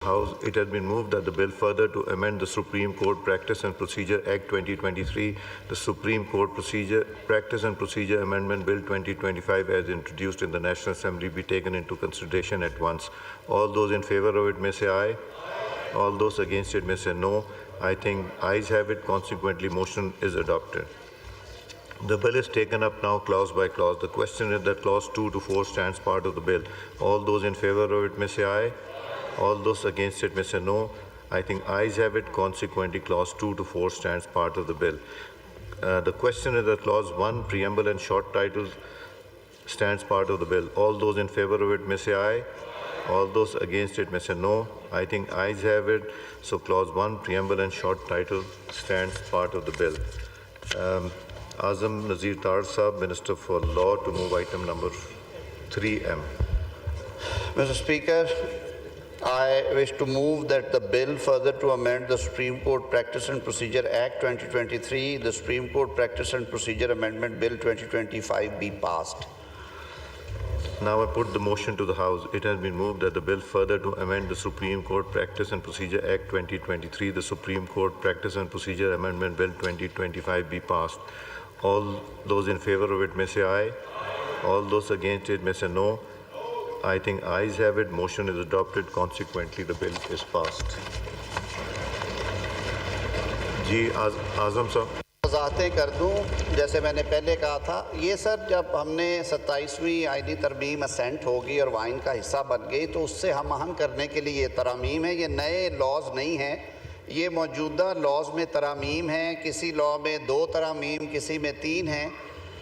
House, it has been moved that the bill further to amend the Supreme Court Practice and Procedure Act 2023, the Supreme Court Practice and Procedure Amendment Bill 2025 as introduced in the National Assembly be taken into consideration at once. All those in favor of it may say aye. All those against it may say no. I think ayes have it. Consequently, motion is adopted. The bill is taken up now clause by clause. The question is that clause 2 to 4 stands part of the bill. All those in favor of it may say aye. All those against it may say no. I think ayes have it. Consequently, clause 2 to 4 stands part of the bill. The question is that clause 1, preamble and short titles, stands part of the bill. All those in favor of it may say aye. All those against it may say no. I think ayes have it. So clause 1, preamble and short title, stands part of the bill. Azam Nazir Tar Sahab, Minister for Law, to move item number 3M. Mr. Speaker, I wish to move that the bill further to amend the Supreme Court Practice and Procedure Act 2023, the Supreme Court Practice and Procedure Amendment Bill 2025 be passed. Now I put the motion to the House. It has been moved that the bill further to amend the Supreme Court Practice and Procedure Act 2023, the Supreme Court Practice and Procedure Amendment Bill 2025 be passed. All those in favor of it may say aye. All those against it may say no. I think ayes have it. Motion is adopted. Consequently, the bill is passed. जी आजम साहब वजाहतें कर दूं, जैसे मैंने पहले कहा था, ये sir जब हमने 27वीं आईनी तरमीम असेंट होगी और वाइन का हिस्सा बन गई तो उससे हम आहंग करने के लिए ये तरामीम है, ये नए लॉज नहीं हैं, ये मौजूदा लॉज में तरामीम हैं, किसी लॉ में 2 तरामीम, किसी में 3 हैं।